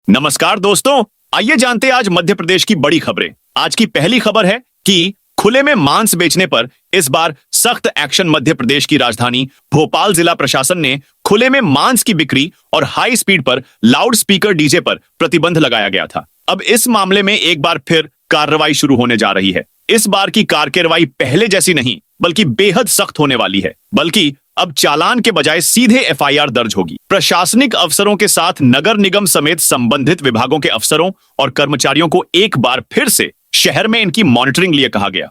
नमस्कार दोस्तों, आइए जानते हैं आज मध्य प्रदेश की बड़ी खबरें। आज की पहली खबर है कि खुले में मांस बेचने पर इस बार सख्त एक्शन। मध्य प्रदेश की राजधानी भोपाल जिला प्रशासन ने खुले में मांस की बिक्री और हाई स्पीड पर लाउड स्पीकर डीजे पर प्रतिबंध लगाया गया था। अब इस मामले में एक बार फिर कार्रवाई शुरू होने जा रही है। इस बार की कार्रवाई पहले जैसी नहीं बल्कि बेहद सख्त होने वाली है। बल्कि अब चालान के बजाय सीधे एफआईआर दर्ज होगी। प्रशासनिक अफसरों के साथ नगर निगम समेत संबंधित विभागों के अफसरों और कर्मचारियों को एक बार फिर से शहर में इनकी मॉनिटरिंग लिए कहा गया।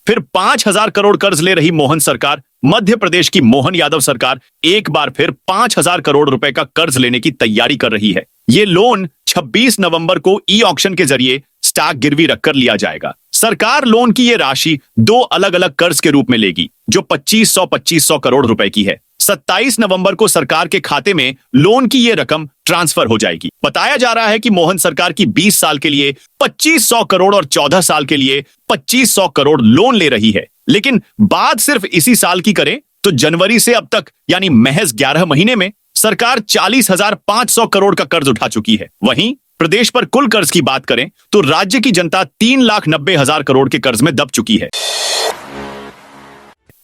फिर 5,000 करोड़ कर्ज ले रही मोहन सरकार। मध्य प्रदेश की मोहन यादव सरकार एक बार फिर 5,000 करोड़ रुपए का कर्ज लेने की तैयारी कर रही है। ये लोन 26 नवंबर को ई ऑक्शन के जरिए स्टॉक गिरवी रखकर लिया जाएगा। सरकार लोन की ये राशि दो अलग अलग कर्ज के रूप में लेगी जो 2500 करोड़ रुपए की है। 27 नवंबर को सरकार के खाते में लोन की ये रकम ट्रांसफर हो जाएगी। बताया जा रहा है कि मोहन सरकार की 20 साल के लिए 2500 करोड़ और 14 साल के लिए 2500 करोड़ लोन ले रही है। लेकिन बात सिर्फ इसी साल की करें तो जनवरी से अब तक यानी महज 11 महीने में सरकार 40,500 करोड़ का कर्ज उठा चुकी है। वहीं प्रदेश पर कुल कर्ज की बात करें तो राज्य की जनता 3,90,000 करोड़ के कर्ज में दब चुकी है।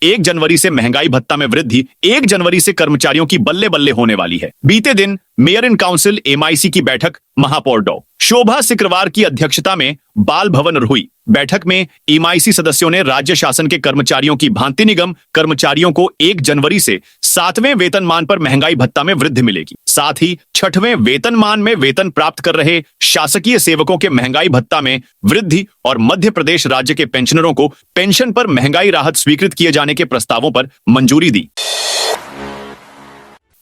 1 जनवरी से महंगाई भत्ता में वृद्धि, 1 जनवरी से कर्मचारियों की बल्ले बल्ले होने वाली है। बीते दिन मेयर इन काउंसिल एमआईसी की बैठक महापौर डॉ शोभा सिकरवार की अध्यक्षता में बाल भवन हुई। बैठक में एमआईसी सदस्यों ने राज्य शासन के कर्मचारियों की भांति निगम कर्मचारियों को 1 जनवरी से 7वें वेतनमान पर महंगाई भत्ता में वृद्धि मिलेगी। साथ ही 6वें वेतनमान में वेतन प्राप्त कर रहे शासकीय सेवकों के महंगाई भत्ता में वृद्धि और मध्य प्रदेश राज्य के पेंशनरों को पेंशन पर महंगाई राहत स्वीकृत किए जाने के प्रस्तावों पर मंजूरी दी।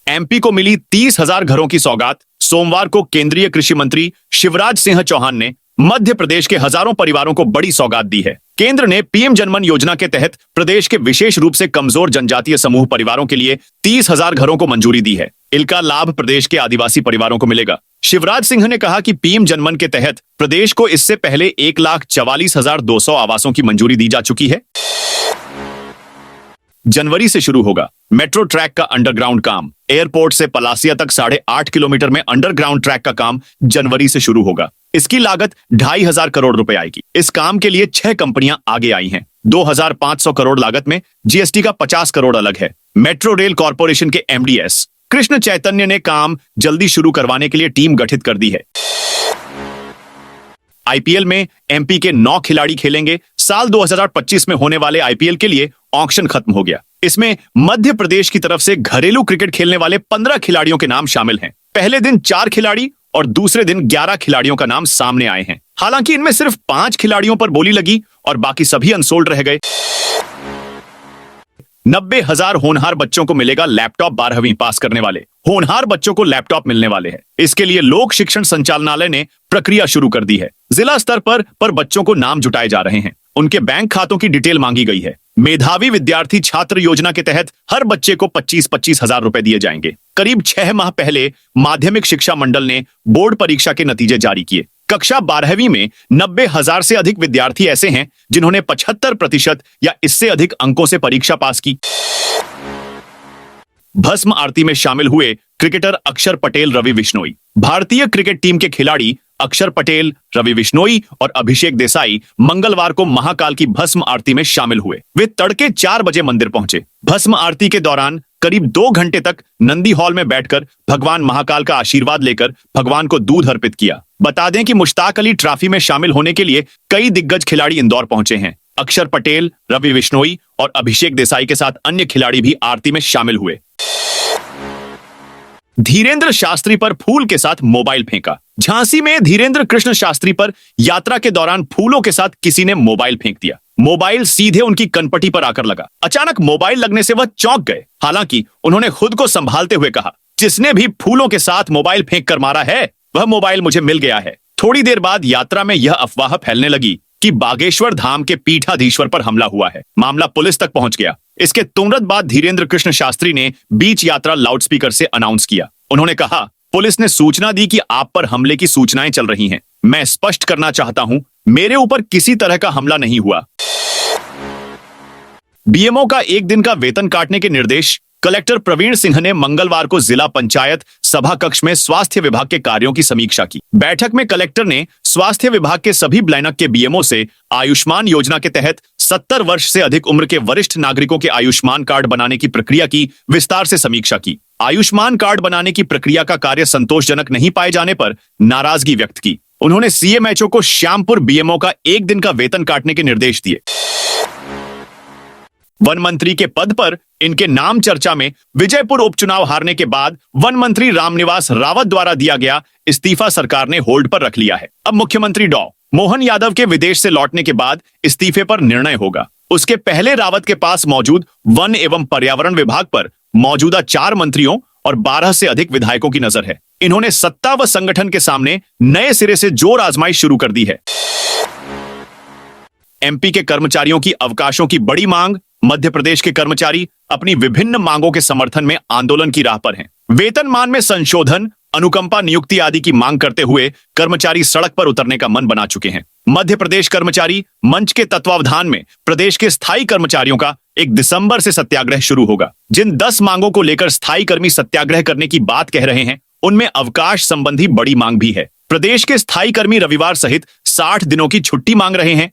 एमपी को मिली 30,000 घरों की सौगात। सोमवार को केंद्रीय कृषि मंत्री शिवराज सिंह चौहान ने मध्य प्रदेश के हजारों परिवारों को बड़ी सौगात दी है। केंद्र ने पीएम जनमन योजना के तहत प्रदेश के विशेष रूप से कमजोर जनजातीय समूह परिवारों के लिए 30,000 घरों को मंजूरी दी है। इनका लाभ प्रदेश के आदिवासी परिवारों को मिलेगा। शिवराज सिंह ने कहा कि पीएम जनमन के तहत प्रदेश को इससे पहले 1,44,200 आवासों की मंजूरी दी जा चुकी है। जनवरी से शुरू होगा मेट्रो ट्रैक का अंडरग्राउंड काम। एयरपोर्ट से पलासिया तक 8.5 किलोमीटर में अंडरग्राउंड ट्रैक का काम जनवरी से शुरू होगा। इसकी लागत 2,500 करोड़ रुपए आएगी। इस काम के लिए 6 कंपनियां आगे आई हैं। 2,500 करोड़ लागत में जीएसटी का 50 करोड़ अलग है। मेट्रो रेल कॉर्पोरेशन के एमडीएस कृष्ण चैतन्य ने काम जल्दी शुरू करवाने के लिए टीम गठित कर दी है। आईपीएल में एमपी के 9 खिलाड़ी खेलेंगे। साल 2025 में होने वाले आईपीएल के लिए ऑक्शन खत्म हो गया। इसमें मध्य प्रदेश की तरफ से घरेलू क्रिकेट खेलने वाले 15 खिलाड़ियों के नाम शामिल हैं। पहले दिन 4 खिलाड़ी और दूसरे दिन 11 खिलाड़ियों का नाम सामने आए हैं। हालांकि इनमें सिर्फ 5 खिलाड़ियों पर बोली लगी और बाकी सभी अनसोल्ड रह गए। 90,000 होनहार बच्चों को मिलेगा लैपटॉप। 12वीं पास करने वाले होनहार बच्चों को लैपटॉप मिलने वाले हैं। इसके लिए लोक शिक्षण संचालनालय ने प्रक्रिया शुरू कर दी है। जिला स्तर पर बच्चों को नाम जुटाए जा रहे हैं। उनके बैंक खातों की डिटेल मांगी गई है। मेधावी विद्यार्थी छात्र योजना के तहत हर बच्चे को 25-25 हजार रुपए दिए जाएंगे। करीब 6 माह पहले माध्यमिक शिक्षा मंडल ने बोर्ड परीक्षा के नतीजे जारी किए। कक्षा 12वीं में 90,000 से अधिक विद्यार्थी ऐसे हैं जिन्होंने 75% या इससे अधिक अंकों से परीक्षा पास की। भस्म आरती में शामिल हुए क्रिकेटर अक्षर पटेल, रवि बिश्नोई। भारतीय क्रिकेट टीम के खिलाड़ी अक्षर पटेल, रवि बिश्नोई और अभिषेक देसाई मंगलवार को महाकाल की भस्म आरती में शामिल हुए। वे तड़के 4 बजे मंदिर पहुंचे। भस्म आरती के दौरान करीब 2 घंटे तक नंदी हॉल में बैठकर भगवान महाकाल का आशीर्वाद लेकर भगवान को दूध अर्पित किया। बता दें कि मुश्ताक अली ट्रॉफी में शामिल होने के लिए कई दिग्गज खिलाड़ी इंदौर पहुंचे हैं। अक्षर पटेल, रवि बिश्नोई और अभिषेक देसाई के साथ अन्य खिलाड़ी भी आरती में शामिल हुए। धीरेन्द्र शास्त्री पर फूल के साथ मोबाइल फेंका। झांसी में धीरेन्द्र कृष्ण शास्त्री पर यात्रा के दौरान फूलों के साथ किसी ने मोबाइल फेंक दिया। मोबाइल सीधे उनकी कनपटी पर आकर लगा। अचानक मोबाइल लगने से वह चौंक गए। हालांकि उन्होंने खुद को संभालते हुए कहा, जिसने भी फूलों के साथ मोबाइल फेंक कर मारा है वह मोबाइल मुझे मिल गया है। थोड़ी देर बाद यात्रा में यह अफवाह फैलने लगी कि बागेश्वर धाम के पीठाधीश्वर पर हमला हुआ है। मामला पुलिस तक पहुंच गया। इसके तुरंत बाद धीरेन्द्र कृष्ण शास्त्री ने बीच यात्रा लाउडस्पीकर से अनाउंस किया। उन्होंने कहा, पुलिस ने सूचना दी कि आप पर हमले की सूचनाएं चल रही हैं। मैं स्पष्ट करना चाहता हूं, मेरे ऊपर किसी तरह का हमला नहीं हुआ। बीएमओ का 1 दिन का वेतन काटने के निर्देश। कलेक्टर प्रवीण सिंह ने मंगलवार को जिला पंचायत सभा कक्ष में स्वास्थ्य विभाग के कार्यों की समीक्षा की। बैठक में कलेक्टर ने स्वास्थ्य विभाग के सभी ब्लैनक के बीएमओ से आयुष्मान योजना के तहत 70 वर्ष से अधिक उम्र के वरिष्ठ नागरिकों के आयुष्मान कार्ड बनाने की प्रक्रिया की विस्तार से समीक्षा की। आयुष्मान कार्ड बनाने की प्रक्रिया का कार्य संतोषजनक नहीं पाए जाने पर नाराजगी व्यक्त की। उन्होंने सीएमएचओ को श्यामपुर बीएमओ का 1 दिन का वेतन काटने के निर्देश दिए। वन मंत्री के पद पर इनके नाम चर्चा में विजयपुर उपचुनाव हारने के बाद वन मंत्री रामनिवास रावत द्वारा दिया गया इस्तीफा सरकार ने होल्ड पर रख लिया है। अब मुख्यमंत्री डॉ मोहन यादव के विदेश से लौटने के बाद इस्तीफे पर निर्णय होगा। उसके पहले रावत के पास मौजूद वन एवं पर्यावरण विभाग पर मौजूदा 4 मंत्रियों और 12 से अधिक विधायकों की नजर है। इन्होंने सत्ता व संगठन के सामने नए सिरे से जोर आजमाइश शुरू कर दी है। एमपी के कर्मचारियों की अवकाशों की बड़ी मांग। मध्य प्रदेश के कर्मचारी अपनी विभिन्न मांगों के समर्थन में आंदोलन की राह पर हैं। वेतनमान में संशोधन, अनुकंपा नियुक्ति आदि की मांग करते हुए कर्मचारी सड़क पर उतरने का मन बना चुके हैं। मध्य प्रदेश कर्मचारी मंच के तत्वावधान में प्रदेश के स्थायी कर्मचारियों का 1 दिसंबर से सत्याग्रह शुरू होगा। जिन 10 मांगों को लेकर स्थायी कर्मी सत्याग्रह करने की बात कह रहे हैं, उनमें अवकाश संबंधी बड़ी मांग भी है। प्रदेश के स्थायी कर्मी रविवार सहित 60 दिनों की छुट्टी मांग रहे हैं।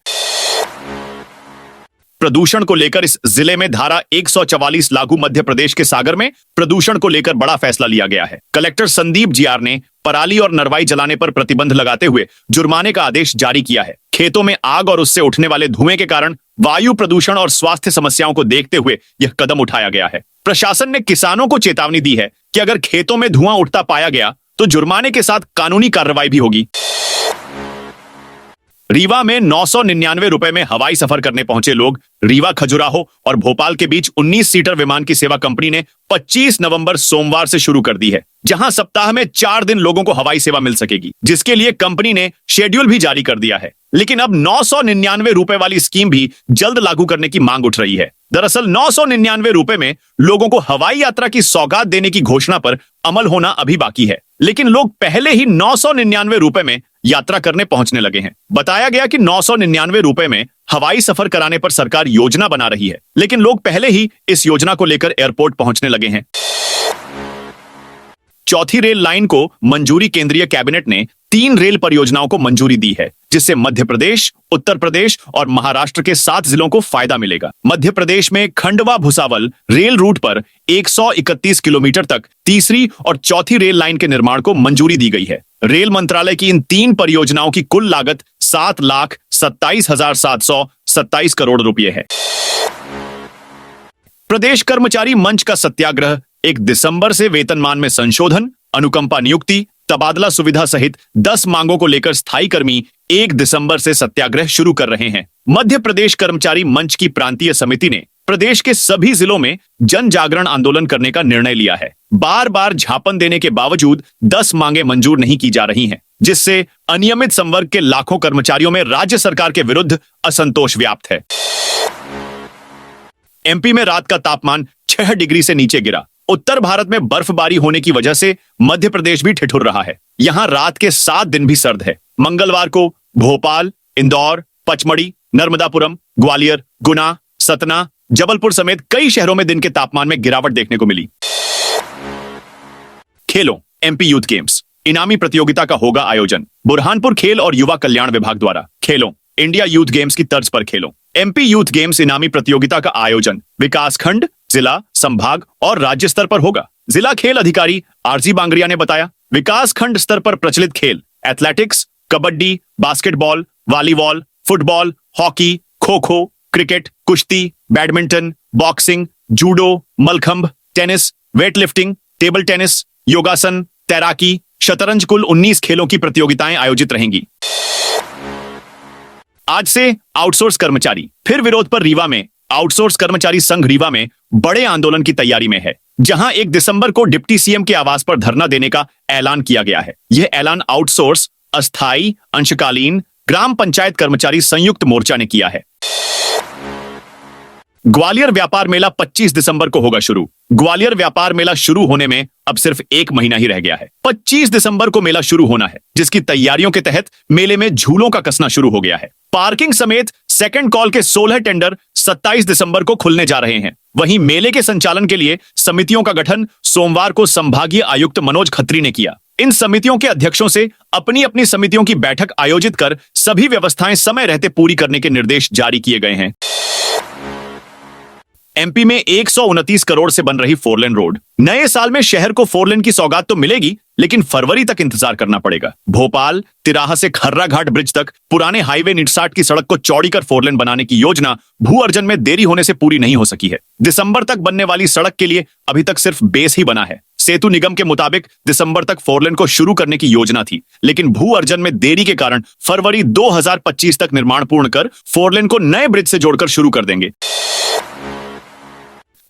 प्रदूषण को लेकर इस जिले में धारा 144 लागू। मध्य प्रदेश के सागर में प्रदूषण को लेकर बड़ा फैसला लिया गया है। कलेक्टर संदीप जीआर ने पराली और नरवाई जलाने पर प्रतिबंध लगाते हुए जुर्माने का आदेश जारी किया है। खेतों में आग और उससे उठने वाले धुएं के कारण वायु प्रदूषण और स्वास्थ्य समस्याओं को देखते हुए यह कदम उठाया गया है। प्रशासन ने किसानों को चेतावनी दी है कि अगर खेतों में धुआं उठता पाया गया तो जुर्माने के साथ कानूनी कार्रवाई भी होगी। रीवा में 999 रुपए में हवाई सफर करने पहुंचे लोग। रीवा, खजुराहो और भोपाल के बीच 19 सीटर विमान की सेवा कंपनी ने 25 नवंबर सोमवार से शुरू कर दी है, जहां सप्ताह में 4 दिन लोगों को हवाई सेवा मिल सकेगी, जिसके लिए कंपनी ने शेड्यूल भी जारी कर दिया है। लेकिन अब 999 रुपए वाली स्कीम भी जल्द लागू करने की मांग उठ रही है। दरअसल 999 रुपए में लोगों को हवाई यात्रा की सौगात देने की घोषणा पर अमल होना अभी बाकी है, लेकिन लोग पहले ही 999 रुपए में यात्रा करने पहुंचने लगे हैं। बताया गया कि 999 रुपए में हवाई सफर कराने पर सरकार योजना बना रही है, लेकिन लोग पहले ही इस योजना को लेकर एयरपोर्ट पहुंचने लगे हैं। चौथी रेल लाइन को मंजूरी। केंद्रीय कैबिनेट ने 3 रेल परियोजनाओं को मंजूरी दी है, जिससे मध्य प्रदेश, उत्तर प्रदेश और महाराष्ट्र के 7 जिलों को फायदा मिलेगा। मध्य प्रदेश में खंडवा भुसावल रेल रूट पर 131 किलोमीटर तक तीसरी और चौथी रेल लाइन के निर्माण को मंजूरी दी गई है। रेल मंत्रालय की इन 3 परियोजनाओं की कुल लागत 7,27,727 करोड़ रुपए है। प्रदेश कर्मचारी मंच का सत्याग्रह। 1 दिसंबर से वेतनमान में संशोधन, अनुकंपा नियुक्ति, तबादला सुविधा सहित 10 मांगों को लेकर स्थायी कर्मी 1 दिसंबर से सत्याग्रह शुरू कर रहे हैं। मध्य प्रदेश कर्मचारी मंच की प्रांतीय समिति ने प्रदेश के सभी जिलों में जन जागरण आंदोलन करने का निर्णय लिया है। बार बार झापन देने के बावजूद 10 मांगे मंजूर नहीं की जा रही हैं, जिससे अनियमित संवर्ग के लाखों कर्मचारियों में राज्य सरकार के विरुद्ध असंतोष व्याप्त है। एमपी में रात का तापमान 6 डिग्री से नीचे गिरा। उत्तर भारत में बर्फबारी होने की वजह से मध्य प्रदेश भी ठिठुर रहा है। यहां रात के 7 दिन भी सर्द है। मंगलवार को भोपाल, इंदौर, पचमढ़ी, नर्मदापुरम, ग्वालियर, गुना, सतना, जबलपुर समेत कई शहरों में दिन के तापमान में गिरावट देखने को मिली। खेलों। एमपी यूथ गेम्स इनामी प्रतियोगिता का होगा आयोजन। बुरहानपुर खेल और युवा कल्याण विभाग द्वारा खेलों इंडिया यूथ गेम्स की तर्ज पर खेलों एमपी यूथ गेम्स इनामी प्रतियोगिता का आयोजन विकासखंड, जिला, संभाग और राज्य स्तर पर होगा। जिला खेल अधिकारी आरजी बांगरिया ने बताया, विकासखंड स्तर पर प्रचलित खेल athletics, kabaddi, basketball, volleyball, football, hockey, kho kho, cricket, कुश्ती, badminton, boxing, judo, mallakhamb, tennis, weightlifting, table tennis, योगासन, तैराकी, शतरंज कुल 19 खेलों की प्रतियोगिताएं आयोजित रहेंगी। आज से आउटसोर्स कर्मचारी फिर विरोध पर। रीवा में आउटसोर्स कर्मचारी संघ रीवा में बड़े आंदोलन की तैयारी में है, जहां 1 दिसंबर को डिप्टी सीएम के आवास पर धरना देने का ऐलान किया गया है। यह ऐलान आउटसोर्स, अस्थायी, अंशकालीन, ग्राम पंचायत कर्मचारी संयुक्त मोर्चा ने किया है। ग्वालियर व्यापार मेला 25 दिसंबर को होगा शुरू। ग्वालियर व्यापार मेला शुरू होने में अब सिर्फ 1 महीना ही रह गया है। 25 दिसंबर को मेला शुरू होना है, जिसकी तैयारियों के तहत मेले में झूलों का कसना शुरू हो गया है। पार्किंग समेत सेकंड कॉल के 16 टेंडर 27 दिसंबर को खुलने जा रहे हैं। वहीं मेले के संचालन के लिए समितियों का गठन सोमवार को संभागीय आयुक्त मनोज खत्री ने किया। इन समितियों के अध्यक्षों से अपनी अपनी समितियों की बैठक आयोजित कर सभी व्यवस्थाएं समय रहते पूरी करने के निर्देश जारी किए गए हैं। एमपी में 129 करोड़ से बन रही 4 लेन रोड। नए साल में शहर को 4 लेन की सौगात तो मिलेगी, लेकिन फरवरी तक इंतजार करना पड़ेगा। भोपाल तिराहा से खर्रा घाट ब्रिज तक पुराने हाईवे 59 की सड़क को चौड़ी कर 4 लेन बनाने की योजना भू अर्जन में देरी होने से पूरी नहीं हो सकी है। दिसंबर तक बनने वाली सड़क के लिए अभी तक सिर्फ बेस ही बना है। सेतु निगम के मुताबिक दिसंबर तक 4 लेन को शुरू करने की योजना थी, लेकिन भू अर्जन में देरी के कारण फरवरी 2025 तक निर्माण पूर्ण कर 4 लेन को नए ब्रिज से जोड़कर शुरू कर देंगे।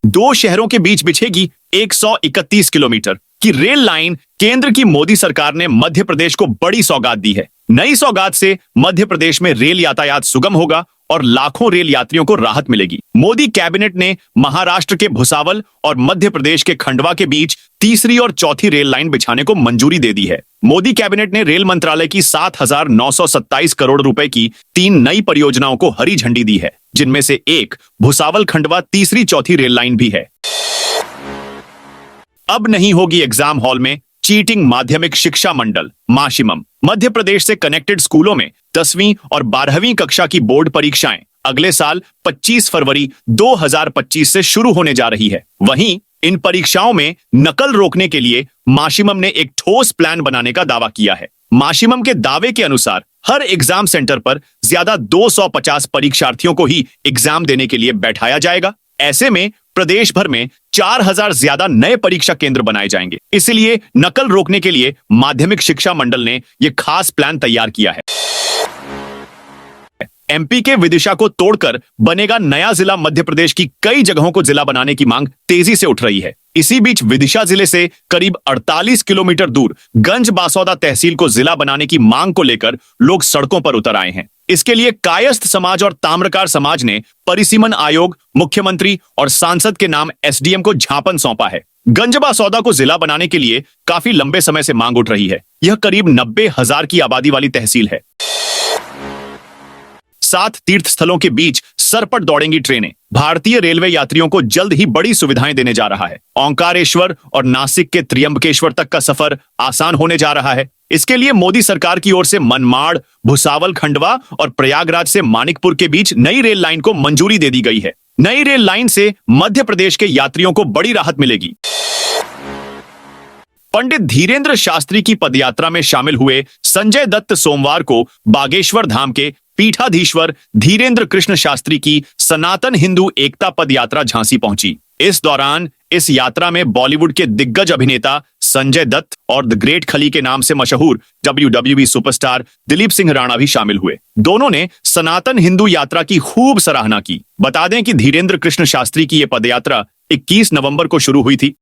2 शहरों के बीच बिछेगी 131 किलोमीटर की रेल लाइन। केंद्र की मोदी सरकार ने मध्य प्रदेश को बड़ी सौगात दी है। नई सौगात से मध्य प्रदेश में रेल यातायात सुगम होगा और लाखों रेल यात्रियों को राहत मिलेगी। मोदी कैबिनेट ने महाराष्ट्र के भुसावल और मध्य प्रदेश के खंडवा के बीच तीसरी और चौथी रेल लाइन बिछाने को मंजूरी दे दी है। मोदी कैबिनेट ने रेल मंत्रालय की 7,927 करोड़ रुपए की 3 नई परियोजनाओं को हरी झंडी दी है, जिनमें से एक भुसावल खंडवा तीसरी चौथी रेल लाइन भी है। अब नहीं होगी एग्जाम हॉल में चीटिंग। माध्यमिक शिक्षा मंडल माशिमम मध्य प्रदेश से कनेक्टेड स्कूलों में 10वीं और 12वीं कक्षा की बोर्ड परीक्षाएं अगले साल 25 फरवरी 2025 से शुरू होने जा रही है। वहीं इन परीक्षाओं में नकल रोकने के लिए माशिमम ने एक ठोस प्लान बनाने का दावा किया है। माशिमम के दावे के अनुसार हर एग्जाम सेंटर पर ज्यादा 250 परीक्षार्थियों को ही एग्जाम देने के लिए बैठाया जाएगा। ऐसे में प्रदेश भर में 4000 ज्यादा नए परीक्षा केंद्र बनाए जाएंगे। इसलिए नकल रोकने के लिए माध्यमिक शिक्षा मंडल ने यह खास प्लान तैयार किया है। एमपी के विदिशा को तोड़कर बनेगा नया जिला। मध्य प्रदेश की कई जगहों को जिला बनाने की मांग तेजी से उठ रही है। इसी बीच विदिशा जिले से करीब 48 किलोमीटर दूर गंज बासौदा तहसील को जिला बनाने की मांग को लेकर लोग सड़कों पर उतर आए हैं। इसके लिए कायस्थ समाज और ताम्रकार समाज ने परिसीमन आयोग, मुख्यमंत्री और सांसद के नाम एसडीएम को ज्ञापन सौंपा है। गंज बासौदा को जिला बनाने के लिए काफी लंबे समय से मांग उठ रही है। यह करीब 90,000 की आबादी वाली तहसील है। 7 तीर्थ स्थलों के बीच सरपट दौड़ेंगी ट्रेनें। भारतीय रेलवे यात्रियों को जल्द ही बड़ी सुविधाएं देने जा रहा है। ओंकारेश्वर और नासिक के त्र्यंबकेश्वर तक का सफर आसान होने जा रहा है। इसके लिए मोदी सरकार की ओर से मनमाड़, भुसावल, खंडवा और प्रयागराज से मानिकपुर के बीच नई रेल लाइन को मंजूरी दे दी गई है। नई रेल लाइन से मध्य प्रदेश के यात्रियों को बड़ी राहत मिलेगी। पंडित धीरेन्द्र शास्त्री की पदयात्रा में शामिल हुए संजय दत्त सोमवार को बागेश्वर धाम के पीठाधीश्वर धीरेन्द्र कृष्ण शास्त्री की सनातन हिंदू एकता पद यात्रा झांसी पहुंची। इस दौरान इस यात्रा में बॉलीवुड के दिग्गज अभिनेता संजय दत्त और द ग्रेट खली के नाम से मशहूर WWE सुपरस्टार दिलीप सिंह राणा भी शामिल हुए। दोनों ने सनातन हिंदू यात्रा की खूब सराहना की। बता दें कि धीरेन्द्र कृष्ण शास्त्री की यह पदयात्रा 21 नवंबर को शुरू हुई थी।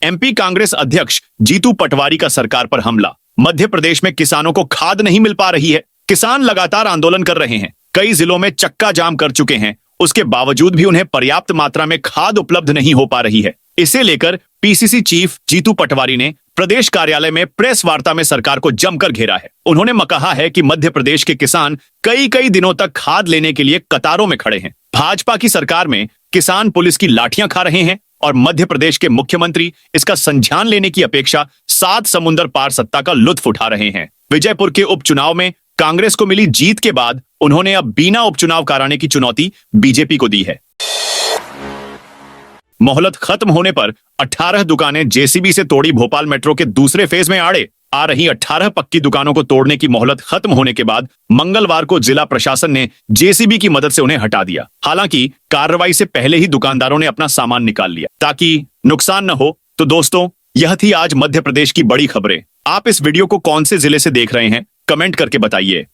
एमपी कांग्रेस अध्यक्ष जीतू पटवारी का सरकार पर हमला। मध्य प्रदेश में किसानों को खाद नहीं मिल पा रही है। किसान लगातार आंदोलन कर रहे हैं। कई जिलों में चक्का जाम कर चुके हैं। उसके बावजूद भी उन्हें पर्याप्त मात्रा में खाद उपलब्ध नहीं हो पा रही है। इसे लेकर पीसीसी चीफ जीतू पटवारी ने प्रदेश कार्यालय में प्रेस वार्ता में सरकार को जमकर घेरा है। उन्होंने कहा है कि मध्य प्रदेश के किसान कई दिनों तक खाद लेने के लिए कतारों में खड़े हैं। भाजपा की सरकार में किसान पुलिस की लाठियां खा रहे हैं और मध्य प्रदेश के मुख्यमंत्री इसका संज्ञान लेने की अपेक्षा 7 समुंदर पार सत्ता का लुत्फ उठा रहे हैं। विजयपुर के उपचुनाव में कांग्रेस को मिली जीत के बाद उन्होंने अब बिना उपचुनाव कराने की चुनौती बीजेपी को दी है। मोहलत खत्म होने पर 18 दुकानें जेसीबी से तोड़ी। भोपाल मेट्रो के दूसरे फेज में आड़े आ रही 18 पक्की दुकानों को तोड़ने की मोहलत खत्म होने के बाद मंगलवार को जिला प्रशासन ने जेसीबी की मदद से उन्हें हटा दिया। हालांकि कार्रवाई से पहले ही दुकानदारों ने अपना सामान निकाल लिया ताकि नुकसान न हो। तो दोस्तों, यह थी आज मध्य प्रदेश की बड़ी खबरें। आप इस वीडियो को कौन से जिले से देख रहे हैं, कमेंट करके बताइए।